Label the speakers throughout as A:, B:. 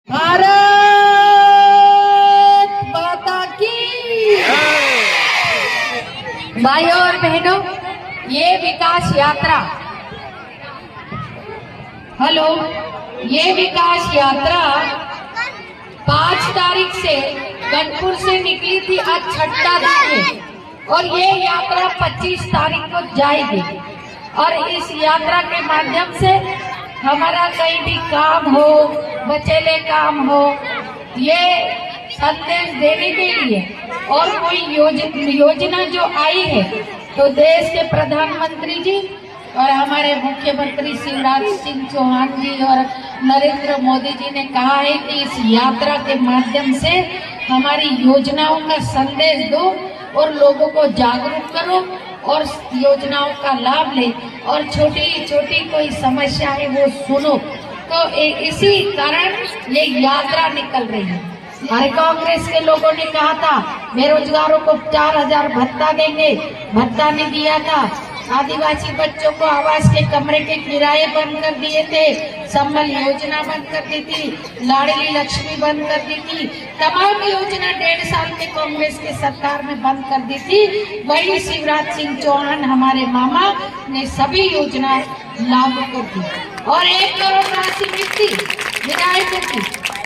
A: भारत माता की। भाइयों और बहनों, ये विकास यात्रा ये विकास यात्रा 5 तारीख से कानपुर से निकली थी। आज 6 दिन है और ये यात्रा 25 तारीख को जाएगी। और इस यात्रा के माध्यम से हमारा कहीं भी काम हो, बचेले काम हो, ये संदेश देने के लिए और कोई योजना जो आई है तो देश के प्रधानमंत्री जी और हमारे मुख्यमंत्री शिवराज सिंह चौहान जी और नरेंद्र मोदी जी ने कहा है कि इस यात्रा के माध्यम से हमारी योजनाओं का संदेश दो और लोगों को जागरूक करो और योजनाओं का लाभ ले और छोटी छोटी कोई समस्या है वो सुनो। तो इसी कारण ये यात्रा निकल रही है। हमारे कांग्रेस के लोगों ने कहा था बेरोजगारों को 4000 भत्ता देंगे, भत्ता नहीं दिया था। आदिवासी बच्चों को आवास के कमरे के किराए बंद कर दिए थे, संबल योजना बंद कर दी थी, लाडली लक्ष्मी बंद कर दी थी, तमाम योजना 1.5 साल के कांग्रेस के सरकार में बंद कर दी थी। वही शिवराज सिंह चौहान हमारे मामा ने सभी योजना लागू कर दी और 1 करोड़ राशि मिलती विधायकों की।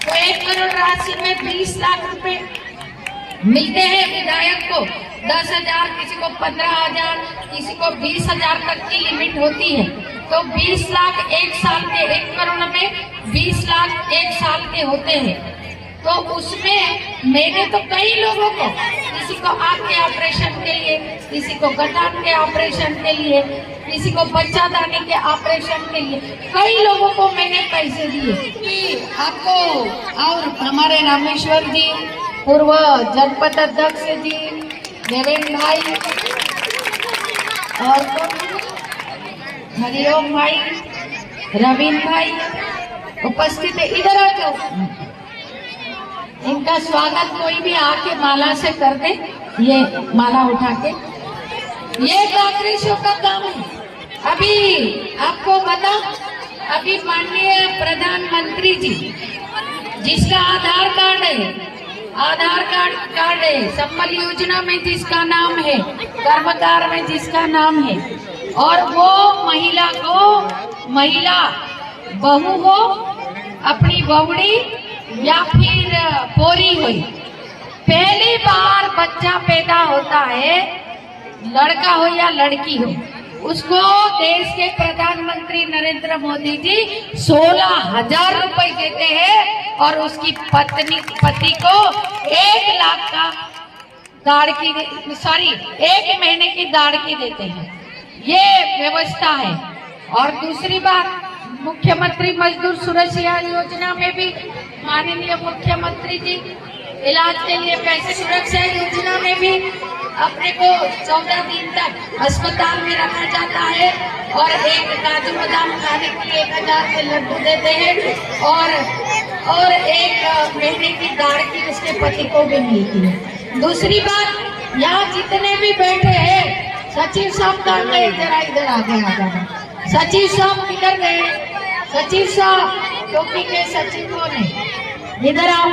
A: तो 1 करोड़ राशि में 20 लाख रुपए मिलते हैं विधायक को। 10,000, किसी को 15,000, किसी को 20,000 तक की लिमिट होती है। तो 20 लाख 1 साल के, 1 करोड़ में 20 लाख 1 साल के होते हैं। तो उसमें मैंने तो कई लोगों को, किसी को आँख के ऑपरेशन के लिए, किसी को गठान के ऑपरेशन के लिए, किसी को बच्चादानी के ऑपरेशन के लिए, कई लोगों को मैंने पैसे दिए कि आपको। और हमारे रामेश्वर जी पूर्व जनपद अध्यक्ष जी, देवेंद्र भाई और हरिओम भाई, रवीन भाई उपस्थित है। इधर आ जाओ, इनका स्वागत कोई भी आके माला से कर दे। ये माला उठा के, ये कांग्रेसियों का काम है। अभी आपको बता, अभी माननीय प्रधानमंत्री जी जिसका आधार कार्ड है, संबल योजना में जिसका नाम है, कर्मकार में जिसका नाम है, और वो महिला बहू हो, अपनी बहुड़ी या फिर पोरी हुई, पहली बार बच्चा पैदा होता है, लड़का हो या लड़की हो, उसको देश के प्रधानमंत्री नरेंद्र मोदी जी 16,000 रुपए देते हैं और उसकी पति को 1 लाख का एक महीने की दाड़की देते हैं। ये व्यवस्था है। और दूसरी बात, मुख्यमंत्री मजदूर सुरक्षा योजना में भी माननीय मुख्यमंत्री जी इलाज के लिए पैसे, सुरक्षा योजना में भी अपने को 14 दिन तक अस्पताल में रखा जाता है और एक काजू बादाम खाने के लिए 1000 के लड्डू देते हैं और 1 महीने की दाड़की उसके पति को भी मिलती है। दूसरी बात, यहाँ जितने भी बैठे हैं, सचिव साहब कहाँ गए? इधर आ गए। सचिव साहब किधर गए? सचिव साहब, टोपी के सचिव कौन है? इधर आओ।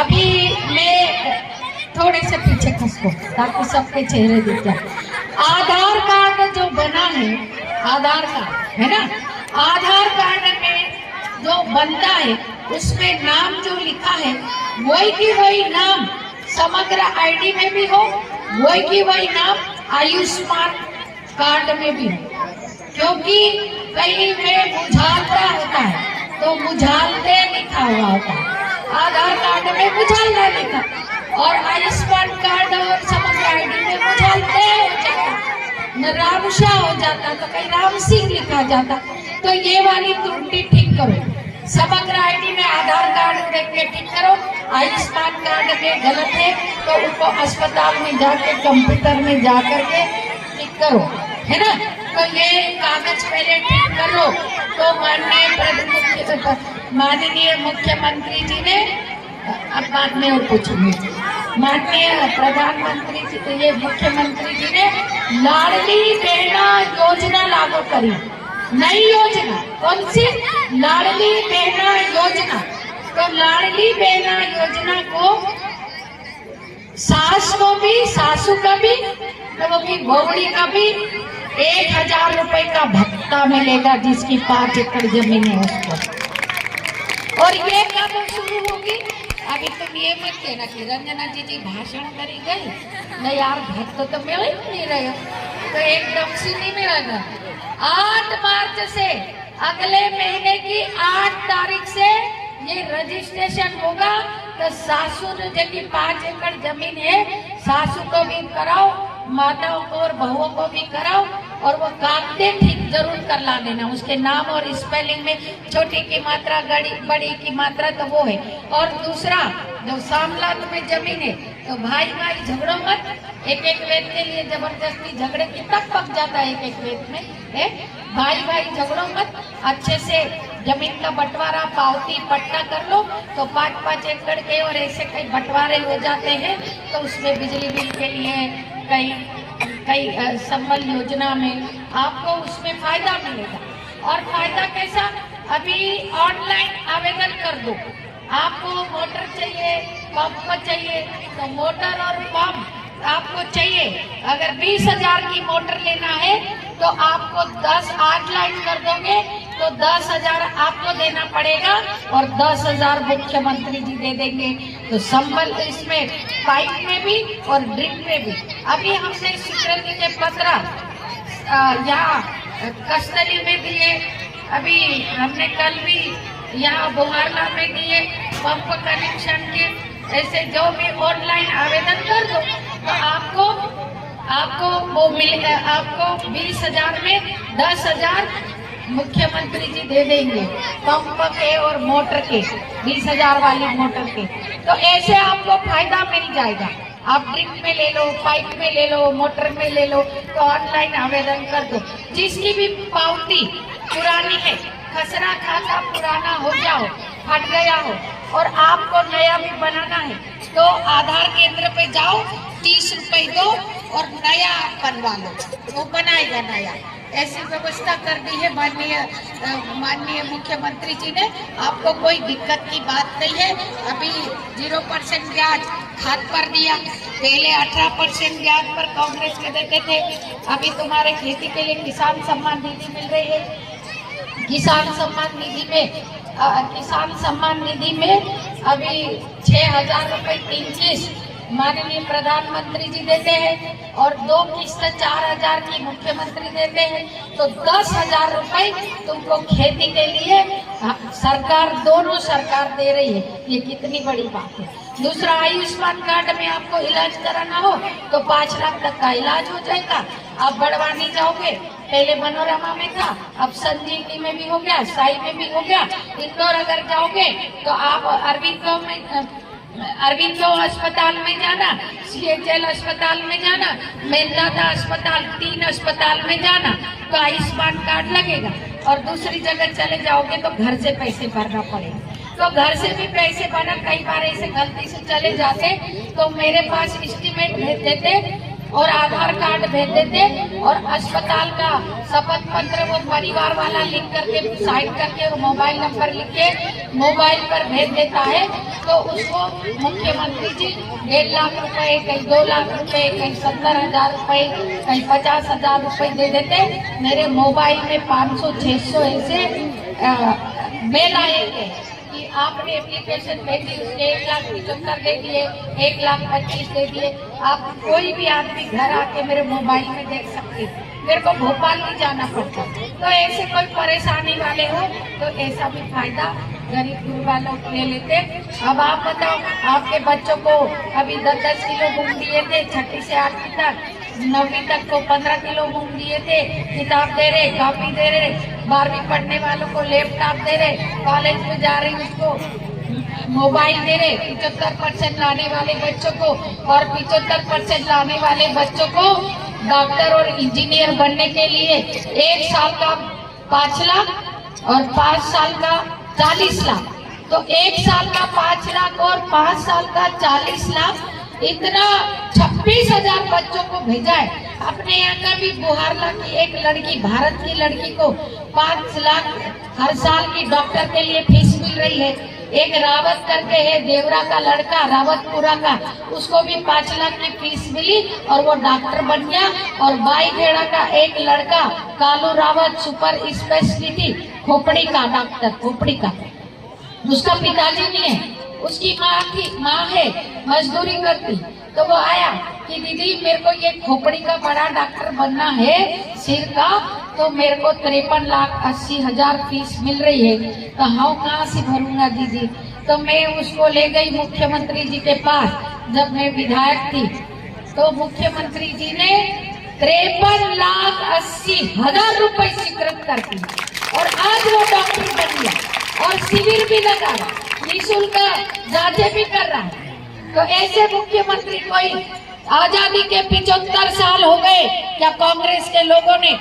A: अभी मैं थोड़े से पीछे खसको ताकि सबके चेहरे दिख जाए। आधार कार्ड जो बना है, आधार कार्ड है ना, आधार कार्ड में जो बनता है उसमें नाम जो लिखा है वही की वही नाम समग्र आईडी में भी हो, वही की वही नाम आयुष्मान कार्ड में भी हो। क्योंकि कहीं में मुझालता होता है तो मुझालते लिखा हुआ होता है, आधार कार्ड में मुझालता लिखा और आयुष्मान कार्ड और समग्र आईडी में मुझालते हो जाता, रामशा हो जाता तो कहीं राम सिंह लिखा जाता। तो ये वाली त्रुटि ठीक करो। समग्र आईडी में आधार कार्ड देख के ठीक करो। आयुष्मान कार्ड में गलत है तो उनको अस्पताल में जाके कंप्यूटर में जा करके ठीक करो, है ना। तो ये कागज पहले ठीक कर लो। तो माननीय मुख्यमंत्री जी ने, अब बाद में और पूछूंगी, माननीय प्रधानमंत्री जी, ये मुख्यमंत्री जी ने लाडली बहना योजना लागू करी। नई योजना कौन सी? लाडली बहना योजना। तो लाडली बहना योजना को सास को भी, सासू का भी, तो वो भी बहुड़ी का भी 1000 रुपए का भत्ता मिलेगा जिसकी 5 एकड़ जमीन है उसको। और ये कब शुरू होगी? अभी तुम ये मत कहना कि रंजना जी भाषण करी गई नहीं यार, भत्ता तो मिल ही नहीं रहे, तो एकदम से नहीं मिलेगा। 8 मार्च से अगले महीने की 8 तारीख से ये रजिस्ट्रेशन होगा। तो सासू ने जबकि 5 एकड़ जमीन है, सासू को भी कराओ, माताओं को और बहुओं को भी कराओ, और वो कागजे ठीक जरूर कर ला देना, उसके नाम और स्पेलिंग में छोटी की मात्रा, बड़ी की मात्रा, तो वो है। और दूसरा, जो सामलात में जमीन है तो भाई भाई झगड़ो मत, एक वेद के लिए जबरदस्ती झगड़े की तक पक जाता है एक वेद में है। भाई भाई झगड़ो मत, अच्छे से जमीन का बंटवारा, पावती, पट्टा कर लो, तो 5-5 एकड़ के और ऐसे कई बंटवारे हो जाते हैं। तो उसमें बिजली बिल के लिए कई संबल योजना में आपको उसमें फायदा मिलेगा। और फायदा कैसा? अभी ऑनलाइन आवेदन कर दो। आपको मोटर चाहिए, पंप चाहिए, तो मोटर और पंप आपको चाहिए। अगर 20,000 की मोटर लेना है तो आपको 10 ऑनलाइन कर दोगे तो 10,000 आपको देना पड़ेगा और 10,000 मुख्यमंत्री जी दे देंगे। तो संबल इसमें पाइप में भी और ड्रिप में भी। अभी हमने स्वीकृति के पत्र यहाँ कस्तरी में दिए, अभी हमने कल भी यहाँ बुहारला में दिए पंप कनेक्शन के। ऐसे जो भी ऑनलाइन आवेदन कर दो तो आपको वो मिलेगा। आपको 20,000 में 10,000 मुख्यमंत्री जी दे देंगे, पंप के और मोटर के, 20,000 वाली मोटर के। तो ऐसे आपको फायदा मिल जाएगा। आप ड्रिप में ले लो, पाइप में ले लो, मोटर में ले लो, तो ऑनलाइन आवेदन कर दो। जिसकी भी पावती पुरानी है, खसरा खाता पुराना हो गया हो, फट गया हो और आपको नया भी बनाना है, तो आधार केंद्र पे जाओ, 30 रुपए दो और नया आप बनवा लो, वो बनाएगा नया। ऐसी व्यवस्था कर दी है माननीय मुख्यमंत्री जी ने। आपको कोई दिक्कत की बात नहीं है। अभी 0% ब्याज खाद पर दिया, पहले 18% ब्याज पर कांग्रेस के देते थे। अभी तुम्हारे खेती के लिए किसान सम्मान निधि मिल रही है। किसान सम्मान निधि में अभी 6,000 रुपए 3 किस्त माननीय प्रधानमंत्री जी देते हैं और 2 किस्त 4,000 की मुख्यमंत्री देते हैं। तो 10,000 रुपए तुमको खेती के लिए सरकार, दोनों सरकार दे रही है। ये कितनी बड़ी बात है। दूसरा, आयुष्मान कार्ड में आपको इलाज कराना हो तो 5 लाख तक का इलाज हो जाएगा। आप बड़वानी जाओगे, पहले मनोरमा में था, अब संजीवनी में भी हो गया, साई में भी हो गया। इंदौर अगर जाओगे तो आप अरविंदो अस्पताल में जाना, CHL अस्पताल में जाना, मेदांता अस्पताल, 3 अस्पताल में जाना, तो आयुष्मान कार्ड लगेगा। और दूसरी जगह चले जाओगे तो घर से पैसे भरना पड़ेगा। तो घर से भी पैसे भरना, कई बार ऐसे गलती से चले जाते तो मेरे पास एस्टीमेट भेज देते और आधार कार्ड भेज देते और अस्पताल का शपथ पत्र वो परिवार वाला लिख करके, साइन करके और मोबाइल नंबर लिख के मोबाइल पर भेज देता है। तो उसको मुख्यमंत्री जी 1.5 लाख रुपए, कहीं 2 लाख रुपए, कहीं 70,000 रुपए, कहीं 50,000 रुपए दे देते। मेरे मोबाइल में 500-600 ऐसे मेल आएंगे कि आपने एप्लीकेशन भेजी, उसने 1,75,000 दे दिए, 1,25,000 दे दिए। आप कोई भी आदमी घर आके मेरे मोबाइल में देख सकते, मेरे को भोपाल नहीं जाना पड़ता। तो ऐसे कोई परेशानी वाले हो तो ऐसा भी फायदा गरीब गुरबा लोग ले लेते। अब आप बताओ, आपके बच्चों को अभी 10-10 किलो मूंग दिए थे, 6ठी से 8वीं तक, 9वीं तक को 15 किलो मूंग दिए थे। किताब दे रहे, कॉपी दे रहे, 12वीं पढ़ने वालों को लैपटॉप दे रहे, कॉलेज में जा रही उसको मोबाइल दे रहे। 75% लाने वाले बच्चों को और 75% लाने वाले बच्चों को डॉक्टर और इंजीनियर बनने के लिए 1 साल का 5 लाख और 5 साल का 40 लाख। तो 1 साल का 5 लाख और 5 साल का 40 लाख, इतना 26,000 बच्चों को भेजा है। अपने यहाँ का भी बुहारला की एक लड़की, भारत की लड़की को 5 लाख हर साल की डॉक्टर के लिए फीस मिल रही है। एक रावत करके है देवरा का लड़का, रावतपुरा का, उसको भी 5 लाख की फीस मिली और वो डॉक्टर बन गया। और बाईखेड़ा का एक लड़का कालू रावत, सुपर स्पेशलिटी, खोपड़ी का डॉक्टर, खोपड़ी का, उसका पिताजी नहीं है, उसकी माँ है, मजदूरी करती। तो वो आया कि दीदी मेरे को ये खोपड़ी का बड़ा डॉक्टर बनना है सिर का, तो मेरे को 53,80,000 फीस मिल रही है, तो हाँ कहाँ से भरूंगा दीदी। तो मैं उसको ले गई मुख्यमंत्री जी के पास, जब मैं विधायक थी। तो मुख्यमंत्री जी ने 53,80,000 रुपए स्वीकृत कर दी और आज वो डॉक्टर बन गया और शिविर भी लगा, निःशुल्क जांचें भी कर रहा है। तो ऐसे मुख्यमंत्री कोई, आजादी के 75 साल हो गए, क्या कांग्रेस के लोगों ने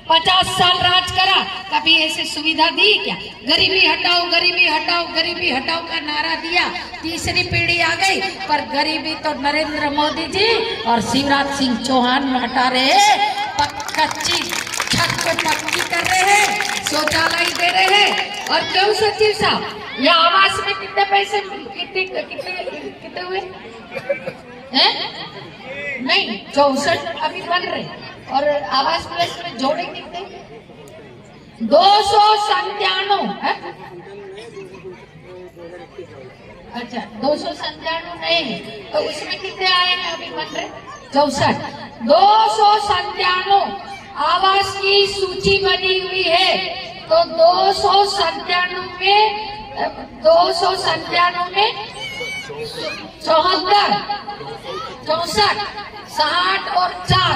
A: 50 साल राज करा, कभी ऐसे सुविधा दी क्या? गरीबी हटाओ, गरीबी हटाओ, गरीबी हटाओ का नारा दिया, तीसरी पीढ़ी आ गई, पर गरीबी तो नरेंद्र मोदी जी और शिवराज सिंह चौहान हटा रहे हैं। कच्ची छत को पक्की कर रहे हैं, शौचालय दे रहे हैं। और क्यों सचिव साहब, ये आवास में कितने पैसे, कितने हुए हैं? नहीं, 64 अभी बन रहे, और आवास प्लस में जोड़े कितने? 297 है। अच्छा, 297 नहीं, तो उसमें कितने आए हैं अभी बन रहे? 64। 297 आवास की सूची बनी हुई है। तो 297 में 74, 64, 60 और 4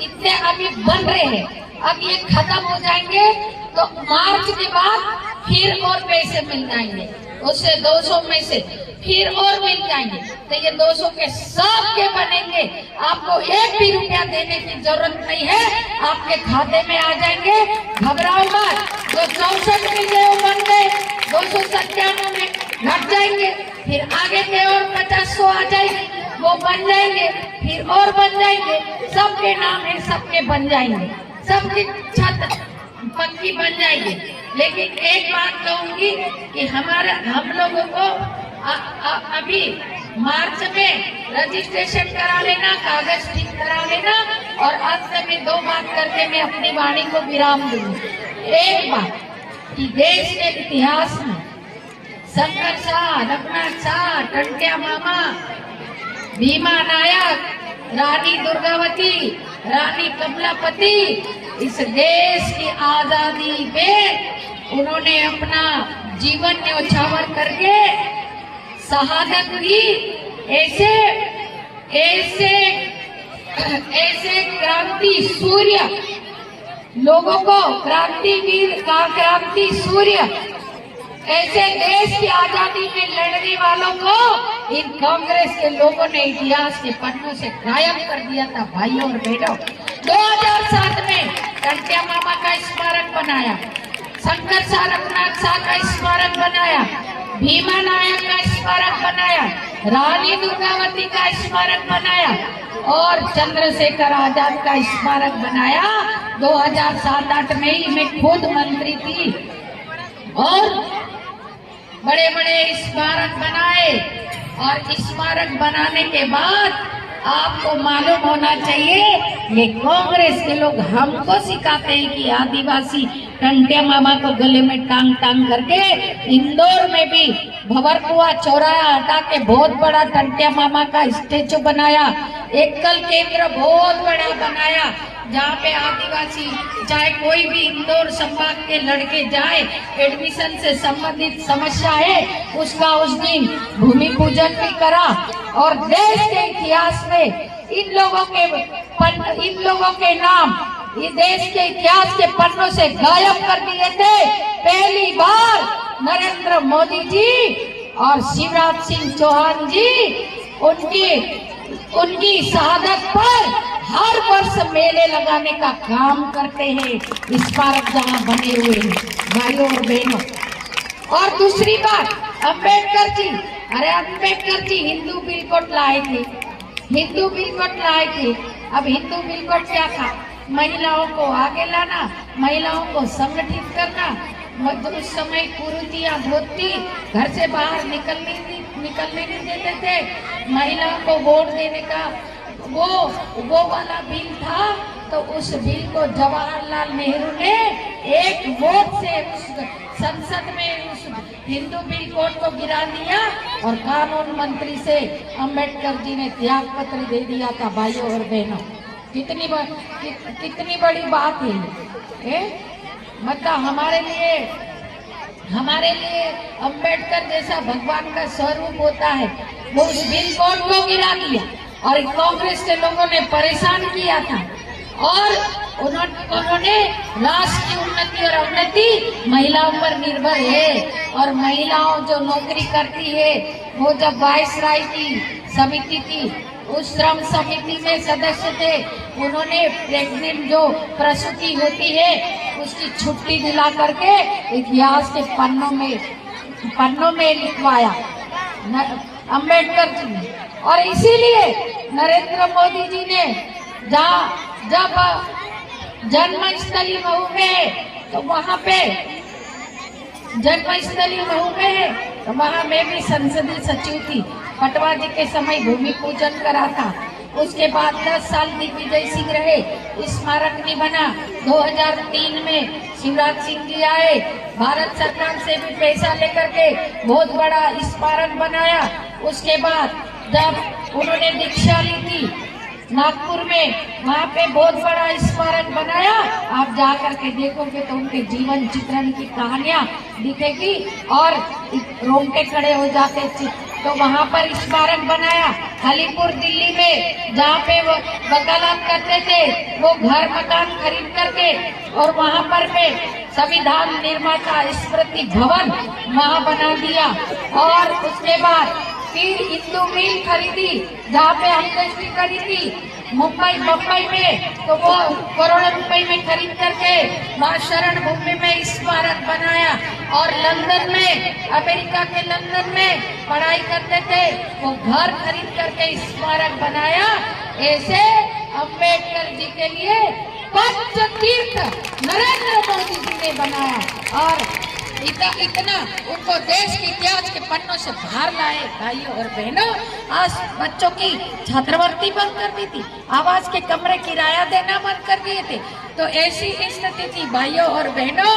A: इतने अभी बन रहे हैं। अब ये खत्म हो जाएंगे तो मार्च के बाद फिर और पैसे मिल जाएंगे, उससे 200 में से फिर और मिल जाएंगे। तो ये 200 के सब के बनेंगे, आपको 1 भी रुपया देने की जरूरत नहीं है, आपके खाते में आ जाएंगे। घबराओ मत, जो 64 मिल गए वो बन गए, 297 में घट जाएंगे, फिर आगे के और 50-100 आ जाएंगे, वो बन जाएंगे, फिर और बन जाएंगे। सबके नाम है, सबके बन जाएंगे, सबकी छत पक्की बन जाएगी। लेकिन एक बात कहूंगी कि हम लोगों को अभी मार्च में रजिस्ट्रेशन करा लेना, कागज ठीक करा लेना, और अंत में 2 बात करके मैं अपनी वाणी को विराम दूंगी। एक बात कि देश के इतिहास में शंकर शाह, रघुनाथ शाह, टंट्या मामा, भीमा नायक, रानी दुर्गावती, रानी कमलापति, इस देश की आजादी में उन्होंने अपना जीवन न्यौछावर करके शहादत दी। ऐसे क्रांति सूर्य लोगों को, क्रांतिवीर का क्रांति सूर्य, ऐसे देश की आजादी में लड़ने वालों को इन कांग्रेस के लोगों ने इतिहास के पन्नों से गायब कर दिया था। भाइयों और बहनों, 2007 में टंट्या मामा का स्मारक बनाया, शंकर शाह, रघुनाथ शाह का स्मारक बनाया, भीमा नायक का स्मारक बनाया, रानी दुर्गावती का स्मारक बनाया और चंद्रशेखर आजाद का स्मारक बनाया। 2007-8 में ही मैं खुद मंत्री थी और बड़े बड़े स्मारक बनाए। और स्मारक बनाने के बाद आपको मालूम होना चाहिए, ये कांग्रेस के लोग हमको सिखाते हैं कि आदिवासी टंट्या मामा को गले में टांग टांग करके इंदौर में भी भंवरकुआ चौराहा हटा के बहुत बड़ा टंट्या मामा का स्टेचू बनाया, एकल केंद्र बहुत बड़ा बनाया, जहाँ पे आदिवासी चाहे कोई भी इंदौर संभाग के लड़के जाए, एडमिशन से संबंधित समस्या है उसका उस दिन भूमि पूजन भी करा। और देश के इतिहास में इन लोगों के नाम ये देश के इतिहास के पन्नों से गायब कर दिए थे। पहली बार नरेंद्र मोदी जी और शिवराज सिंह चौहान जी उनकी शहादत पर हर वर्ष मेले लगाने का काम करते हैं, स्मारक जहाँ बने हुए हैं भाइयों और बहनों। और दूसरी बात, अम्बेडकर जी, अरे अम्बेडकर जी हिंदू बिल कोड लाए थे, हिंदू बिल कोड लाए थे। अब हिंदू बिल कोड क्या था? महिलाओं को आगे लाना, महिलाओं को संगठित करना, उस समय कुरीतियां बहुत थी, घर से बाहर निकलने नहीं देते थे। महिलाओं को वोट देने का वो वाला बिल था, तो उस बिल को जवाहरलाल नेहरू ने एक वोट से उस संसद में उस हिंदू बिल कोड को गिरा दिया और कानून मंत्री से अंबेडकर जी ने त्याग पत्र दे दिया था। भाइयों और बहनों, कितनी बड़ी बात है। मतलब हमारे लिए अंबेडकर जैसा भगवान का स्वरूप होता है, वो उस बिल कोड को गिरा दिया और कांग्रेस के लोगों ने परेशान किया था। और उन्होंने राष्ट्र की उन्नति और अवनति महिलाओं पर निर्भर है। और महिलाओं जो नौकरी करती है, वो जब वायसराय की समिति थी, उस श्रम समिति में सदस्य थे, उन्होंने प्रेग्नेंट जो प्रसूति होती है उसकी छुट्टी दिला करके इतिहास के पन्नों में लिखवाया अंबेडकर जी ने। और इसीलिए नरेंद्र मोदी जी ने जब जन्मस्थली महू में, तो वहाँ पे जन्मस्थली महू में, तो वहाँ मैं भी संसदीय सचिव थी। पटवा जी के समय भूमि पूजन करा था। उसके बाद 10 साल दिग्विजय सिंह रहे, स्मारक नहीं बना। 2003 में शिवराज सिंह जी आए, भारत सरकार से भी पैसा लेकर के बहुत बड़ा स्मारक बनाया। उसके बाद जब उन्होंने दीक्षा ली थी नागपुर में, वहाँ पे बहुत बड़ा स्मारक बनाया। आप जा करके देखोगे तो उनके जीवन चित्रण की कहानियां दिखेगी और रोंगटे खड़े हो जाते। तो वहाँ पर स्मारक बनाया। हलीपुर दिल्ली में, जहाँ पे वो वकालत करते थे, वो घर मकान खरीद करके और वहाँ पर पे संविधान निर्माता स्मृति भवन वहाँ बना दिया। और उसके बाद फिर हिंदू मिल खरीदी, जहाँ पे अंत्येष्टि करी थी मुंबई में, तो वो करोड़ों रुपए में खरीद करके वहाँ शरण भूमि में स्मारक बनाया। और लंदन में, अमेरिका के लंदन में पढ़ाई करते थे, वो घर खरीद करके स्मारक बनाया। ऐसे अंबेडकर जी के लिए पंच तीर्थ नरेंद्र मोदी जी ने बनाया और इतना उनको देश के इतिहास के पन्नों से बाहर लाए। भाइयों और बहनों, आज बच्चों की छात्रवृत्ति बंद कर दी थी, आवास के कमरे किराया देना बंद कर दिए थे। तो ऐसी स्थिति थी। भाइयों और बहनों,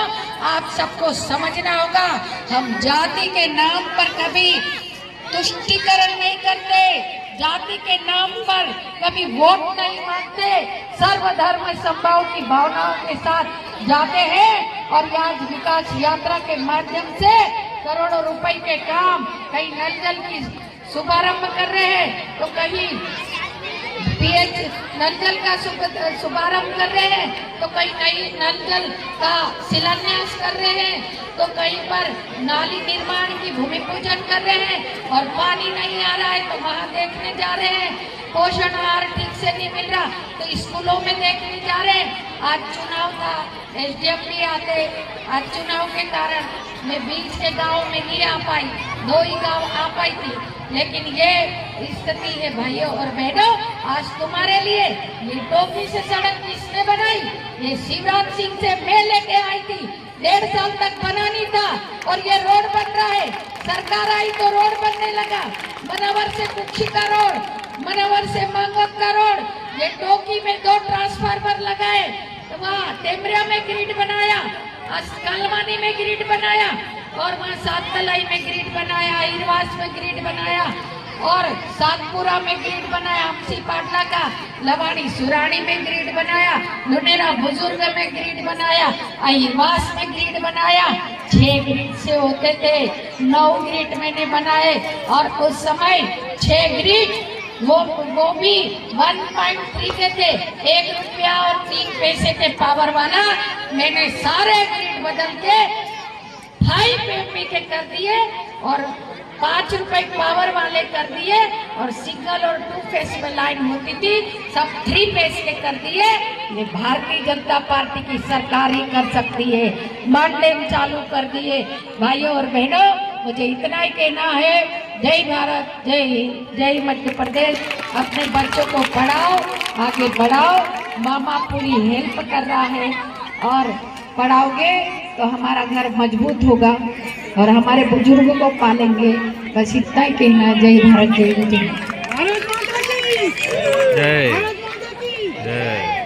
A: आप सबको समझना होगा, हम जाति के नाम पर कभी तुष्टीकरण नहीं करते, जाति के नाम पर कभी वोट नहीं मांगते, सर्वधर्म समभाव की भावनाओं के साथ जाते हैं। और आज विकास यात्रा के माध्यम से करोड़ों रुपए के काम, कहीं नल जल की शुभारंभ कर रहे हैं, तो कहीं नल जल का शुभारंभ कर रहे हैं, तो कहीं नल जल का शिलान्यास कर रहे हैं, तो कहीं पर नाली निर्माण की भूमि पूजन कर रहे हैं। और पानी नहीं आ रहा है तो वहाँ देखने जा रहे हैं। पोषण आहार ठीक से नहीं मिल रहा तो स्कूलों में देखने जा रहे हैं। आज चुनाव था, SDM भी आते, आज चुनाव के कारण मैं बीच के गाँव में नहीं आ पाई, 2 ही गाँव आ पाई थी। लेकिन ये स्थिति है भाइयों और बहनों, आज तुम्हारे लिए ये टोपी से सड़क किसने बनाई? ये शिवराज सिंह से मैं लेके आई थी, 1.5 साल तक बनानी था और ये रोड बन रहा है। सरकार आई तो रोड बनने लगा। मनोवर से कुक्षी का रोड, मनोवर से मांगोक का रोड, ये टोकी में 2 ट्रांसफार्मर लगाए, तो वहाँ टेमरिया में ग्रिड बनाया, कालवानी में ग्रिड बनाया और वहाँ सातलाई में ग्रिड बनाया, इरवास में ग्रिड बनाया और सातपुरा में ग्रिड बनाया, हमसी पाटला का लवानी सुरानी में ग्रिड बनाया, लुनेरा बुजुर्ग में ग्रिड बनाया, इरवास में ग्रिड बनाया। 6 ग्रिड से होते थे, 9 ग्रिड मैंने बनाए और उस समय 6 ग्रिड वो भी 1.3 के थे, 1 रुपया और 3 पैसे के पावर वाला। मैंने सारे ग्रिड बदल के 5 MP के कर दिए और 5 रुपए पावर वाले कर दिए और सिंगल और 2 फेस में लाइन होती थी, सब 3 फेस के कर दिए। ये भारतीय जनता पार्टी की सरकार ही कर सकती है। मानडेम चालू कर दिए। भाइयों और बहनों, मुझे इतना ही कहना है, जय भारत, जय हिंद, जय मध्य प्रदेश। अपने बच्चों को पढ़ाओ, आगे बढ़ाओ। मामा पूरी हेल्प कर रहा है और पढ़ाओगे तो हमारा घर मजबूत होगा और हमारे बुजुर्गों को पालेंगे। बस इतना ही कहना। जय भारत, जय जय।
B: जय जय।